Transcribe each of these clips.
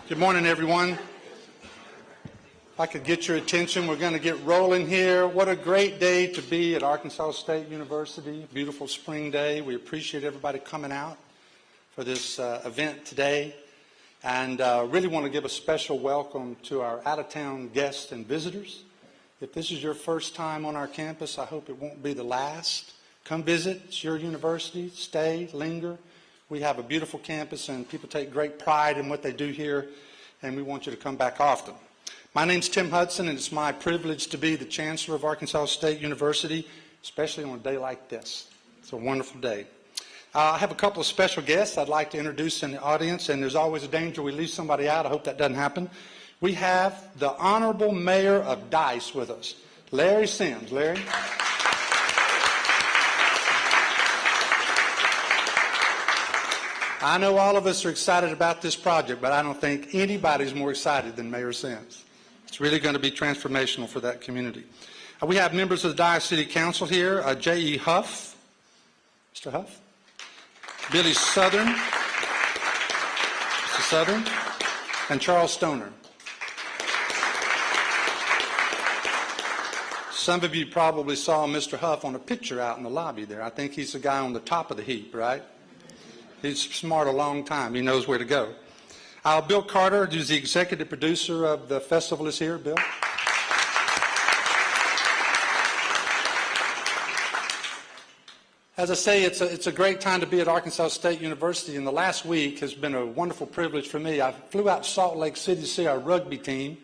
Good morning, everyone. If I could get your attention, we're going to get rolling here. What a great day to be at Arkansas State University. Beautiful spring day. We appreciate everybody coming out for this event today. And really want to give a special welcome to our out-of-town guests and visitors. If this is your first time on our campus, I hope it won't be the last. Come visit. It's your university. Stay, linger. We have a beautiful campus, and people take great pride in what they do here, and we want you to come back often. My name's Tim Hudson, and it's my privilege to be the Chancellor of Arkansas State University, especially on a day like this. It's a wonderful day. I have a couple of special guests I'd like to introduce in the audience, and there's always a danger we leave somebody out. I hope that doesn't happen. We have the Honorable Mayor of Dice with us, Larry Sims. Larry? I know all of us are excited about this project, but I don't think anybody's more excited than Mayor Sims. It's really going to be transformational for that community. We have members of the Dice City Council here, J.E. Huff, Mr. Huff, Billy Southern, Mr. Southern, and Charles Stoner. Some of you probably saw Mr. Huff on a picture out in the lobby there. I think he's the guy on the top of the heap, right? He's smart a long time. He knows where to go. Bill Carter, who's the executive producer of the festival, is here. Bill? As I say, it's a great time to be at Arkansas State University, and the last week has been a wonderful privilege for me. I flew out to Salt Lake City to see our rugby team.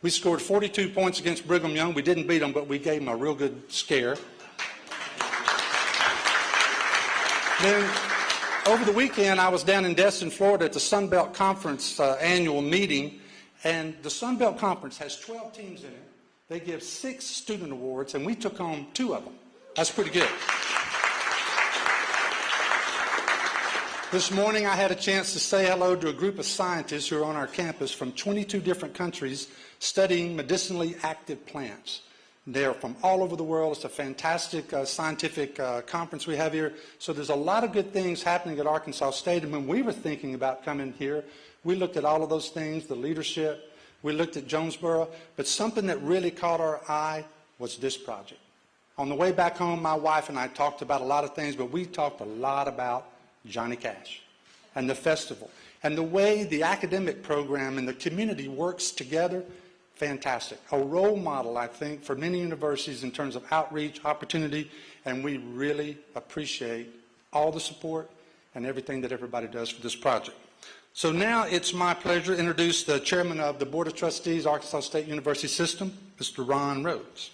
We scored 42 points against Brigham Young. We didn't beat them, but we gave them a real good scare. Then, over the weekend, I was down in Destin, Florida at the Sun Belt Conference annual meeting, and the Sun Belt Conference has 12 teams in it. They give 6 student awards, and we took home 2 of them. That's pretty good. This morning, I had a chance to say hello to a group of scientists who are on our campus from 22 different countries studying medicinally active plants. They're from all over the world. It's a fantastic scientific conference we have here. So there's a lot of good things happening at Arkansas State. And when we were thinking about coming here, we looked at all of those things, the leadership. We looked at Jonesboro. But something that really caught our eye was this project. On the way back home, my wife and I talked about a lot of things, but we talked a lot about Johnny Cash and the festival and the way the academic program and the community works together. Fantastic. A role model, I think, for many universities in terms of outreach, opportunity, and we really appreciate all the support and everything that everybody does for this project. So now it's my pleasure to introduce the chairman of the Board of Trustees, Arkansas State University System, Mr. Ron Rhodes.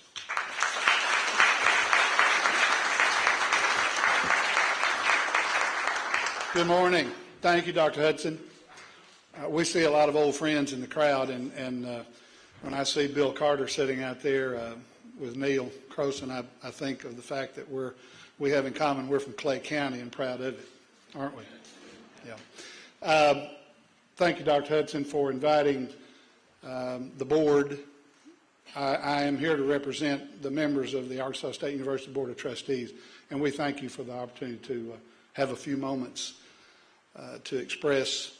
Good morning. Thank you, Dr. Hudson. We see a lot of old friends in the crowd, and when I see Bill Carter sitting out there with Neil Croson, I think of the fact that we have in common we're from Clay County and proud of it, aren't we? Yeah. Thank you, Dr. Hudson, for inviting the board. I am here to represent the members of the Arkansas State University Board of Trustees, and we thank you for the opportunity to have a few moments to express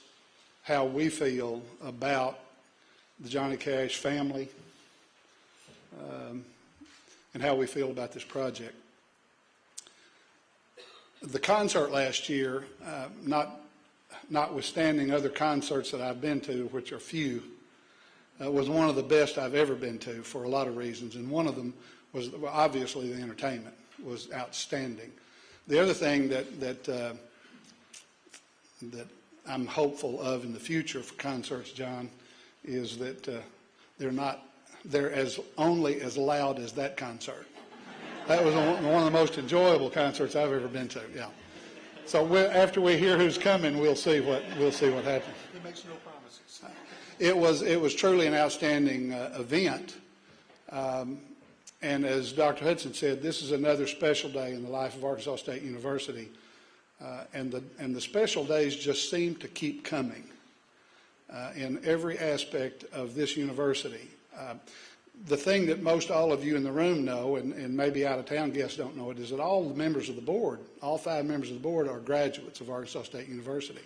how we feel about the Johnny Cash family, and how we feel about this project. The concert last year, notwithstanding other concerts that I've been to, which are few, was one of the best I've ever been to for a lot of reasons, and one of them was obviously the entertainment was outstanding. The other thing that I'm hopeful of in the future for concerts, John, is that they're only as loud as that concert. That was one of the most enjoyable concerts I've ever been to. Yeah. So after we hear who's coming, we'll see what happens. He makes no promises. It was truly an outstanding event, and as Dr. Hudson said, this is another special day in the life of Arkansas State University, and the special days just seem to keep coming. In every aspect of this university. The thing that most all of you in the room know, and maybe out-of-town guests don't know it, is that all the members of the board, all 5 members of the board, are graduates of Arkansas State University.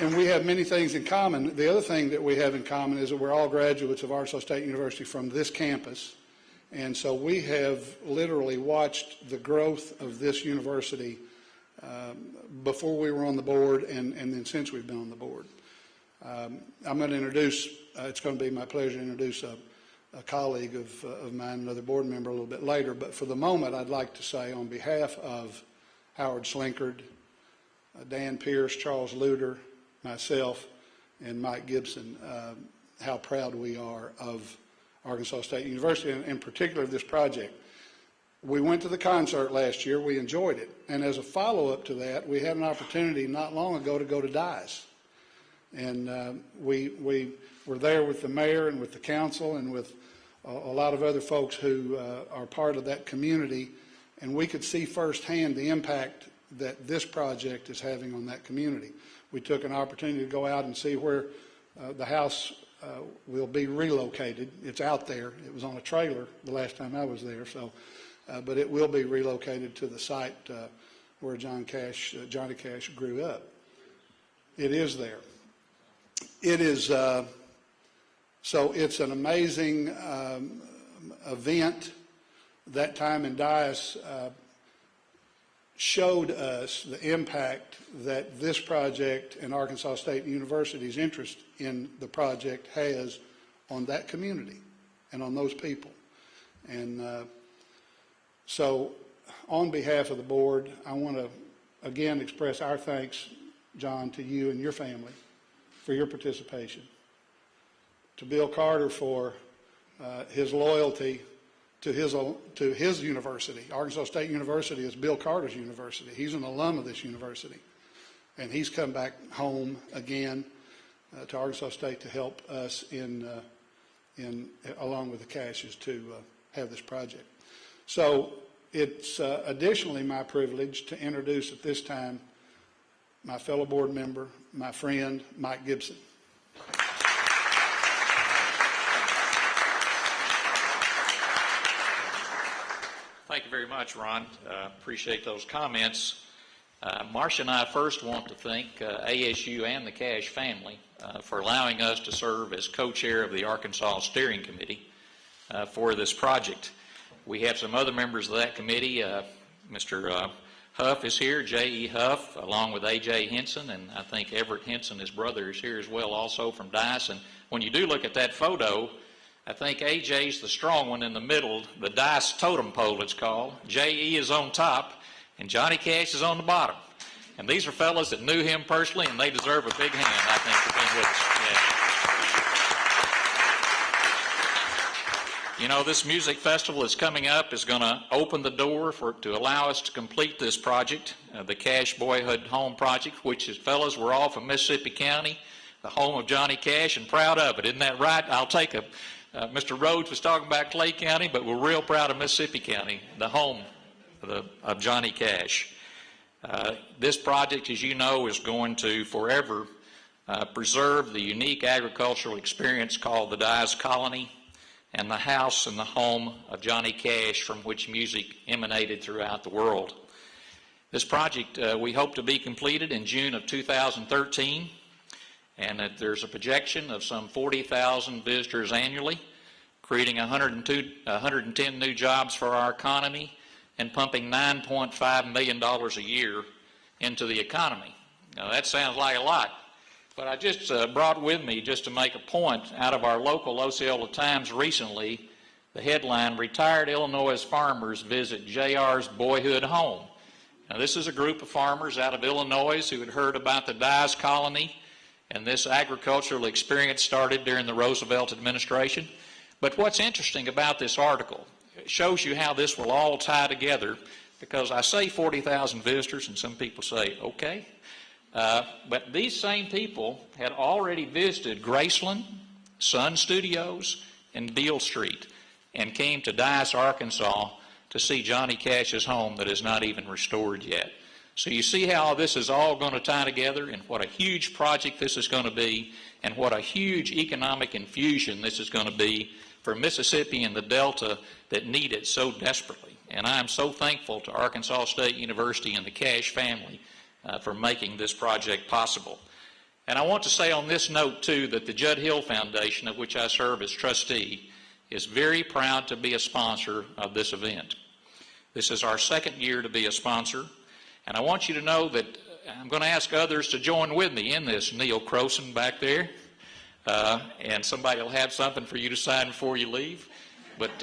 And we have many things in common. The other thing that we have in common is that we're all graduates of Arkansas State University from this campus. And so we have literally watched the growth of this university before we were on the board and then since we've been on the board. I'm going to introduce, it's going to be my pleasure to introduce a colleague of mine, another board member a little bit later. But for the moment, I'd like to say on behalf of Howard Slinkard, Dan Pierce, Charles Luter, myself, and Mike Gibson, how proud we are of Arkansas State University, and in particular of this project. We went to the concert last year. We enjoyed it. And as a follow-up to that, we had an opportunity not long ago to go to DICE. And we were there with the mayor and with the council and with a lot of other folks who are part of that community. And we could see firsthand the impact that this project is having on that community. We took an opportunity to go out and see where the house will be relocated. It's out there. It was on a trailer the last time I was there, so, but it will be relocated to the site where Johnny Cash grew up. It is there. It is, so it's an amazing event. That time in DICE showed us the impact that this project and Arkansas State University's interest in the project has on that community and on those people. And so on behalf of the board, I want to again express our thanks, John, to you and your family for your participation, to Bill Carter for his loyalty to his university. Arkansas State University is Bill Carter's university. He's an alum of this university. And he's come back home again to Arkansas State to help us along with the Cashes to have this project. So it's additionally my privilege to introduce at this time my fellow board member, my friend, Mike Gibson. Thank you very much, Ron. Appreciate those comments. Marcia and I first want to thank ASU and the Cash family for allowing us to serve as co-chair of the Arkansas Steering Committee for this project. We have some other members of that committee. Mr. Huff is here, J.E. Huff, along with A.J. Henson, and I think Everett Henson, his brother, is here as well, also from DICE. And when you do look at that photo, I think A.J.'s the strong one in the middle, the DICE totem pole it's called. J.E. is on top, and Johnny Cash is on the bottom. And these are fellas that knew him personally, and they deserve a big hand, I think, for being with us. Yeah. You know, this music festival that's coming up is going to open the door to allow us to complete this project, the Cash Boyhood Home Project, which is, fellas, we're all from Mississippi County, the home of Johnny Cash, and proud of it. Isn't that right? I'll take a Mr. Rhodes was talking about Clay County, but we're real proud of Mississippi County, the home of Johnny Cash. This project, as you know, is going to forever preserve the unique agricultural experience called the DICE Colony and the house and the home of Johnny Cash from which music emanated throughout the world. This project we hope to be completed in June of 2013. And that there's a projection of some 40,000 visitors annually, creating 110 new jobs for our economy and pumping $9.5 million a year into the economy. Now that sounds like a lot, but I just brought with me, just to make a point, out of our local Osceola Times recently, the headline, Retired Illinois Farmers Visit JR's Boyhood Home. Now this is a group of farmers out of Illinois who had heard about the DICE Colony, and this agricultural experience started during the Roosevelt administration. But what's interesting about this article, it shows you how this will all tie together, because I say 40,000 visitors, and some people say, okay. But these same people had already visited Graceland, Sun Studios, and Beale Street, and came to DICE, Arkansas, to see Johnny Cash's home that is not even restored yet. So you see how this is all going to tie together, and what a huge project this is going to be, and what a huge economic infusion this is going to be for Mississippi and the Delta that need it so desperately. And I am so thankful to Arkansas State University and the Cash family for making this project possible. And I want to say on this note, too, that the Judd Hill Foundation, of which I serve as trustee, is very proud to be a sponsor of this event. This is our second year to be a sponsor, and I want you to know that I'm going to ask others to join with me in this. Neil Croson back there, and somebody will have something for you to sign before you leave. But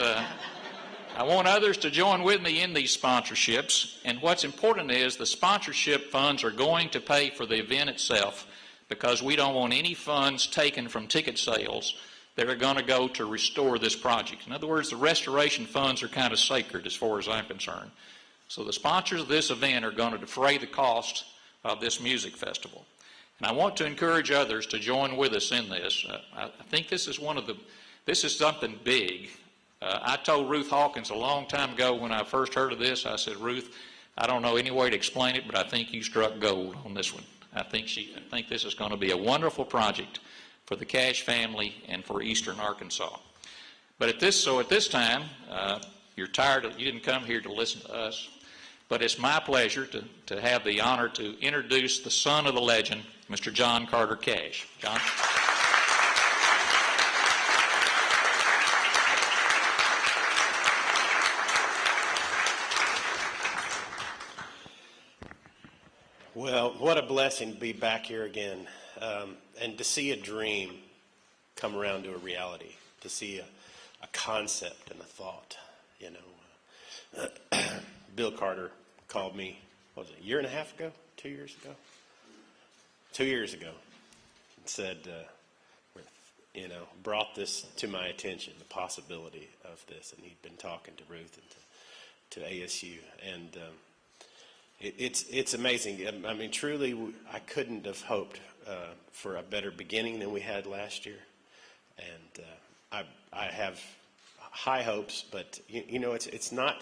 I want others to join with me in these sponsorships, and what's important is the sponsorship funds are going to pay for the event itself, because we don't want any funds taken from ticket sales that are going to go to restore this project. In other words, the restoration funds are kind of sacred as far as I'm concerned. So the sponsors of this event are going to defray the cost of this music festival. And I want to encourage others to join with us in this. I think this is something big. I told Ruth Hawkins a long time ago when I first heard of this, I said, Ruth, I don't know any way to explain it, but I think you struck gold on this one. I think this is going to be a wonderful project for the Cash family and for Eastern Arkansas. But at this time, you're tired you didn't come here to listen to us, but it's my pleasure to have the honor to introduce the son of the legend, Mr. John Carter Cash. John? Well, what a blessing to be back here again, and to see a dream come around to a reality, to see a concept and a thought. You know, Bill Carter called me, what was it, a year and a half ago? 2 years ago? 2 years ago, and said, you know, brought this to my attention, the possibility of this, and he'd been talking to Ruth and to ASU, and it's amazing. I mean, truly, I couldn't have hoped for a better beginning than we had last year, and I have high hopes, but you know, it's not.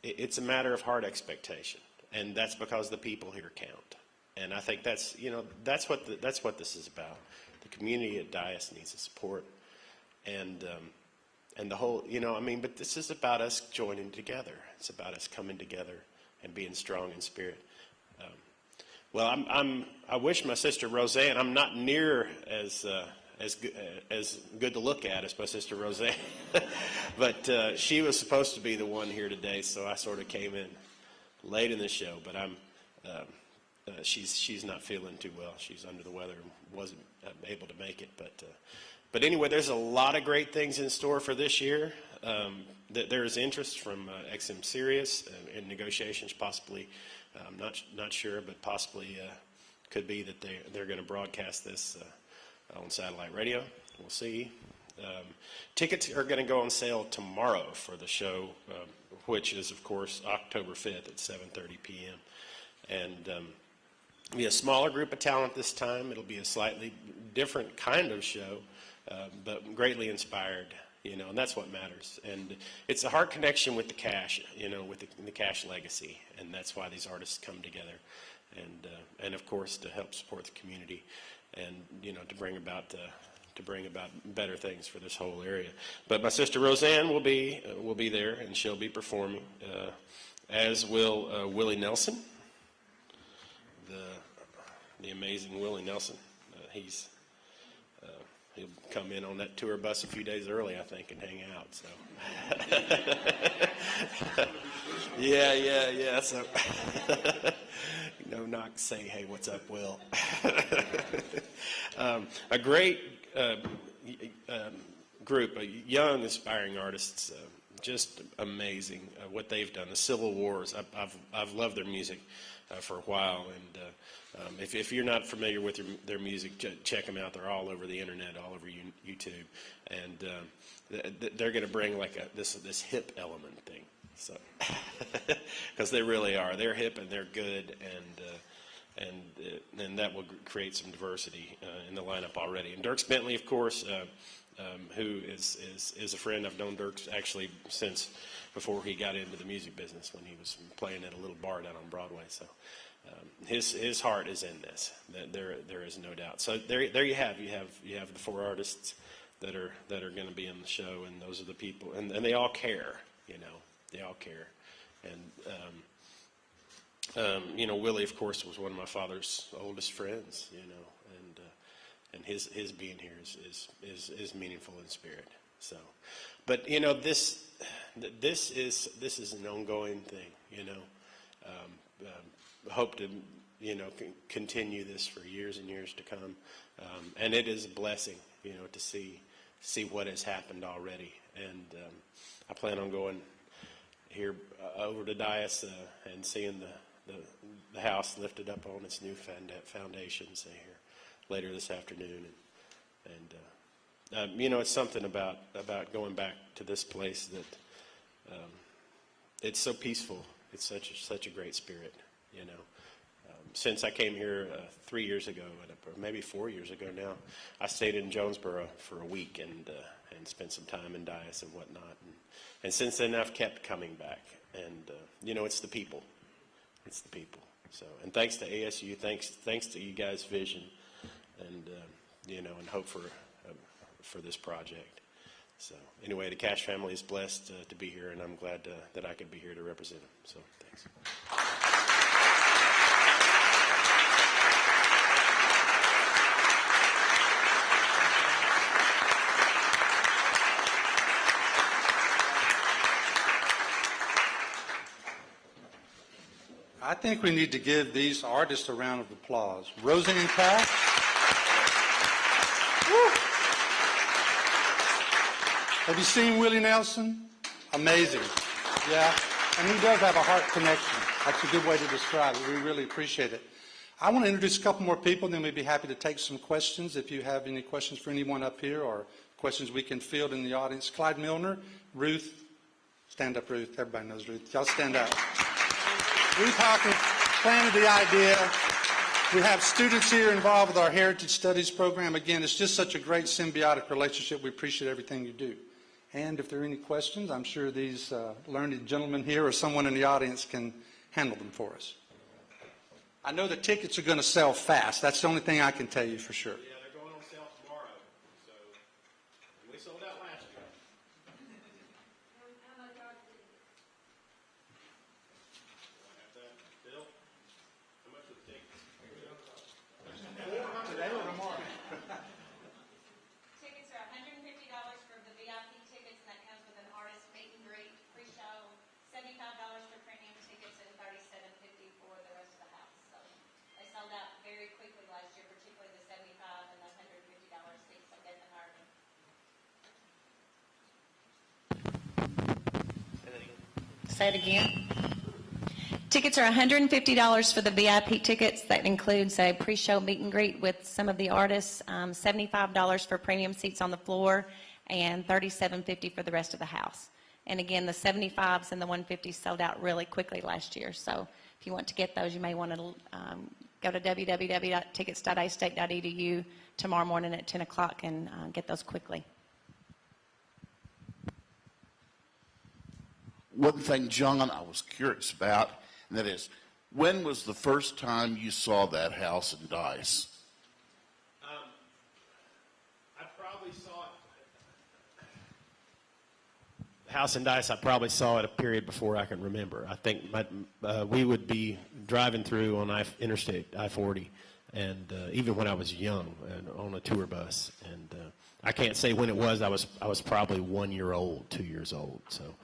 It's a matter of hard expectation, and that's because the people here count, and I think that's, you know, that's what this is about. The community at Dias needs the support, and the whole, you know, I mean, but this is about us joining together. It's about us coming together and being strong in spirit. Well, I wish my sister Roseanne. I'm not near as good to look at as my sister Roseanne, but she was supposed to be the one here today, so I sort of came in late in the show. But she's not feeling too well. She's under the weather and wasn't able to make it. But anyway, there's a lot of great things in store for this year. There is interest from XM Sirius in negotiations, possibly. I'm not sure, but possibly could be that they're going to broadcast this on satellite radio. We'll see. Tickets are going to go on sale tomorrow for the show, which is, of course, October 5th at 7:30 p.m. And it'll be a smaller group of talent this time. It'll be a slightly different kind of show, but greatly inspired. You know, and that's what matters. And it's a heart connection with the Cash, you know, with the Cash legacy, and that's why these artists come together, and of course to help support the community, and you know, to bring about better things for this whole area. But my sister Roseanne will be there, and she'll be performing, as will Willie Nelson, the amazing Willie Nelson. He'll come in on that tour bus a few days early, I think, and hang out. So, yeah. So, no knock. Say, hey, what's up, Will? A great group of young, aspiring artists. Just amazing what they've done. The Civil Wars. I've loved their music for a while, and if you're not familiar with their music, check them out. They're all over the internet, all over YouTube, and they're going to bring like this hip element thing. So, because they really are, they're hip and they're good, and that will create some diversity in the lineup already. And Dierks Bentley, of course, who is a friend. I've known Dierks actually since before he got into the music business, when he was playing at a little bar down on Broadway. So his heart is in this. There is no doubt. So there you have the four artists that are going to be in the show, and those are the people, and they all care. You know, they all care, and Willie, of course, was one of my father's oldest friends, and his being here is meaningful in spirit. So, but this is an ongoing thing. Hope to continue this for years and years to come, and it is a blessing, to see what has happened already, and I plan on going here over to Dias and seeing the house lifted up on its new foundations here later this afternoon, and it's something about going back to this place that it's so peaceful. It's such a great spirit. Since I came here 3 years ago, or maybe 4 years ago now, I stayed in Jonesboro for a week and spent some time in Dias and whatnot. And since then, I've kept coming back. And it's the people. It's the people. So, and thanks to ASU, thanks to you guys' vision, and and hope for this project. So, anyway, the Cash family is blessed to be here, and I'm glad that I could be here to represent them. So, thanks. I think we need to give these artists a round of applause. Roseanne Cash. Woo. Have you seen Willie Nelson? Amazing. Yeah. And he does have a heart connection. That's a good way to describe it. We really appreciate it. I want to introduce a couple more people, and then we'd be happy to take some questions if you have any questions for anyone up here or questions we can field in the audience. Clyde Milner, Ruth. Stand up, Ruth. Everybody knows Ruth. Y'all stand up. Ruth Hawkins planted the idea. We have students here involved with our Heritage Studies program. Again, it's just such a great symbiotic relationship. We appreciate everything you do. And if there are any questions, I'm sure these learned gentlemen here or someone in the audience can handle them for us. I know the tickets are going to sell fast. That's the only thing I can tell you for sure. Yeah, they're going on sale tomorrow. So we sold out last year. Bill, how much would it take? Today or tomorrow? Tickets are $150 for the VIP tickets, and that comes with an artist meet and greet pre-show, $75 for premium tickets, and $37.50 for the rest of the house. So they sold out very quickly last year, particularly the $75 and the $150 seats. So get them early. Say it again. Tickets are $150 for the VIP tickets. That includes a pre-show meet and greet with some of the artists, $75 for premium seats on the floor, and $37.50 for the rest of the house. And again, the 75s and the 150s sold out really quickly last year. So if you want to get those, you may want to go to www.tickets.astate.edu tomorrow morning at 10 o'clock and get those quickly. One thing, John, I was curious about, and that is, when was the first time you saw that house in Dice? I probably saw it. The house in Dice, I probably saw it a period before I can remember. I think we would be driving through on Interstate I-40, and even when I was young, and on a tour bus. And I can't say when it was. I was probably 1 year old, 2 years old. So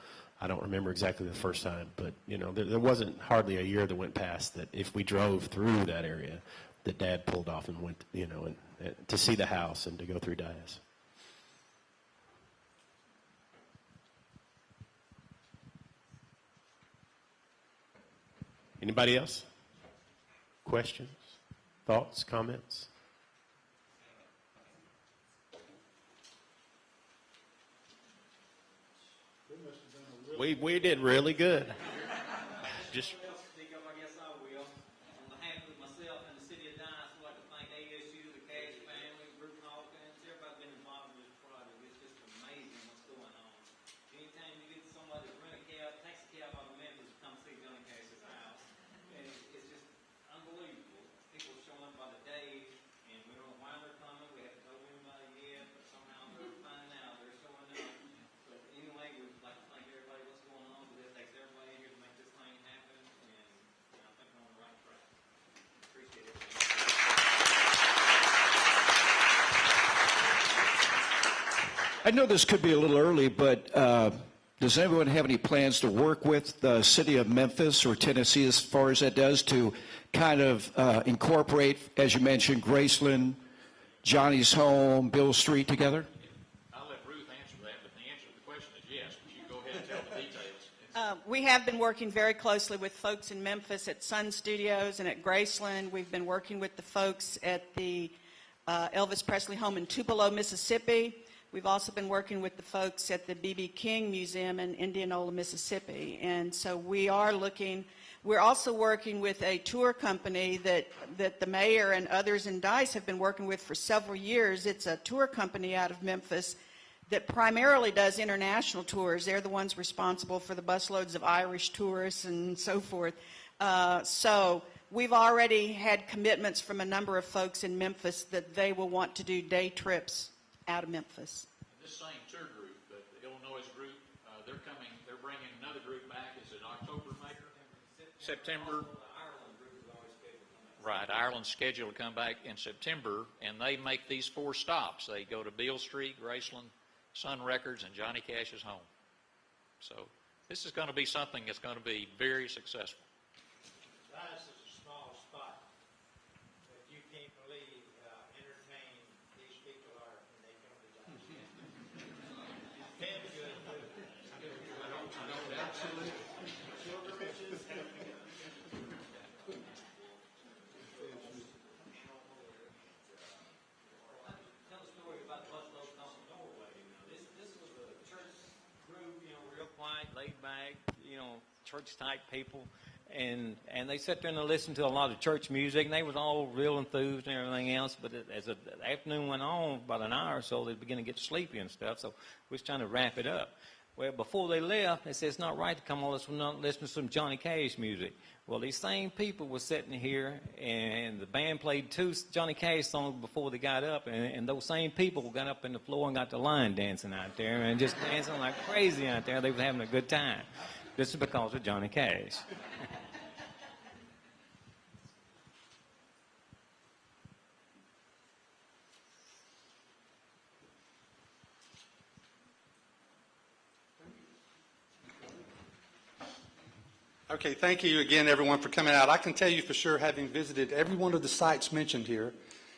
I don't remember exactly the first time, but there wasn't hardly a year that went past that if we drove through that area, that Dad pulled off and went, and to see the house and to go through Dias. Anybody else? Questions, thoughts, comments? We did really good. Just Speak up, I guess I will. On behalf of myself and the city of Dice, I'd like to thank ASU, the Cash family, Bruce Hawkins, everybody been involved in this project. It's just amazing what's going on. Anytime you get somebody to rent a cab, takes a cab out of Memphis to come see Johnny Cash's house, and it's just unbelievable. People are showing up by the day, and we don't know why they're coming. We haven't told anybody yet, but somehow they're finding out. They're showing up. So anyway, we'd like to thank everybody what's going on, because it takes everybody here to make this thing happen. And I know this could be a little early, but does anyone have any plans to work with the city of Memphis or Tennessee as far as that does to kind of incorporate, as you mentioned, Graceland, Johnny's Home, Bill Street together? I'll let Ruth answer that, but the answer to the question is yes. But you go ahead and tell the details. We have been working very closely with folks in Memphis at Sun Studios and at Graceland. We've been working with the folks at the Elvis Presley home in Tupelo, Mississippi. We've also been working with the folks at the B.B. King Museum in Indianola, Mississippi. And so we are looking, we're also working with a tour company that the mayor and others in DICE have been working with for several years. It's a tour company out of Memphis that primarily does international tours. They're the ones responsible for the busloads of Irish tourists and so forth. So we've already had commitments from a number of folks in Memphis that they will want to do day trips out of Memphis. And this same tour group, the Illinois group, they're bringing another group back. Is it October, maybe? September? Right, Ireland's scheduled to come back in September, and they make these 4 stops. They go to Beale Street, Graceland, Sun Records, and Johnny Cash's home. So this is going to be something that's going to be very successful. Dice is a small spot, but you can't believe how entertained these people are when they come to Dice. Damn good food. Absolutely. Sugar riches. Tell a story about busloads on Norway. This was a church group, real quiet, laid back, church type people. And they sat there and they listened to a lot of church music, and they was all real enthused and everything else. But as the afternoon went on, about an hour or so, they began to get sleepy and stuff. So we was trying to wrap it up. Well, before they left, they said it's not right to come on listen to some Johnny Cash music. Well, these same people were sitting here, and the band played 2 Johnny Cash songs before they got up, and those same people got up in the floor and got the line dancing out there and just dancing like crazy out there. They was having a good time. This is because of Johnny Cash. Okay, thank you again, everyone, for coming out. I can tell you for sure, having visited every one of the sites mentioned here,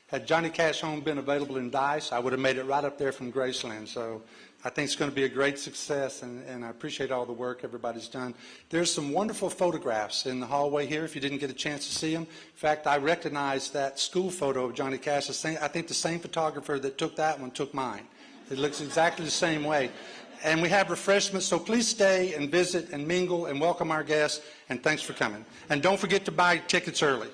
had Johnny Cash Home been available in DICE, I would have made it right up there from Graceland. So I think it's going to be a great success, and I appreciate all the work everybody's done. There's some wonderful photographs in the hallway here if you didn't get a chance to see them. In fact, I recognize that school photo of Johnny Cash. I think the same photographer that took that one took mine. It looks exactly the same way. And we have refreshments, so please stay and visit and mingle and welcome our guests, and thanks for coming. And don't forget to buy tickets early.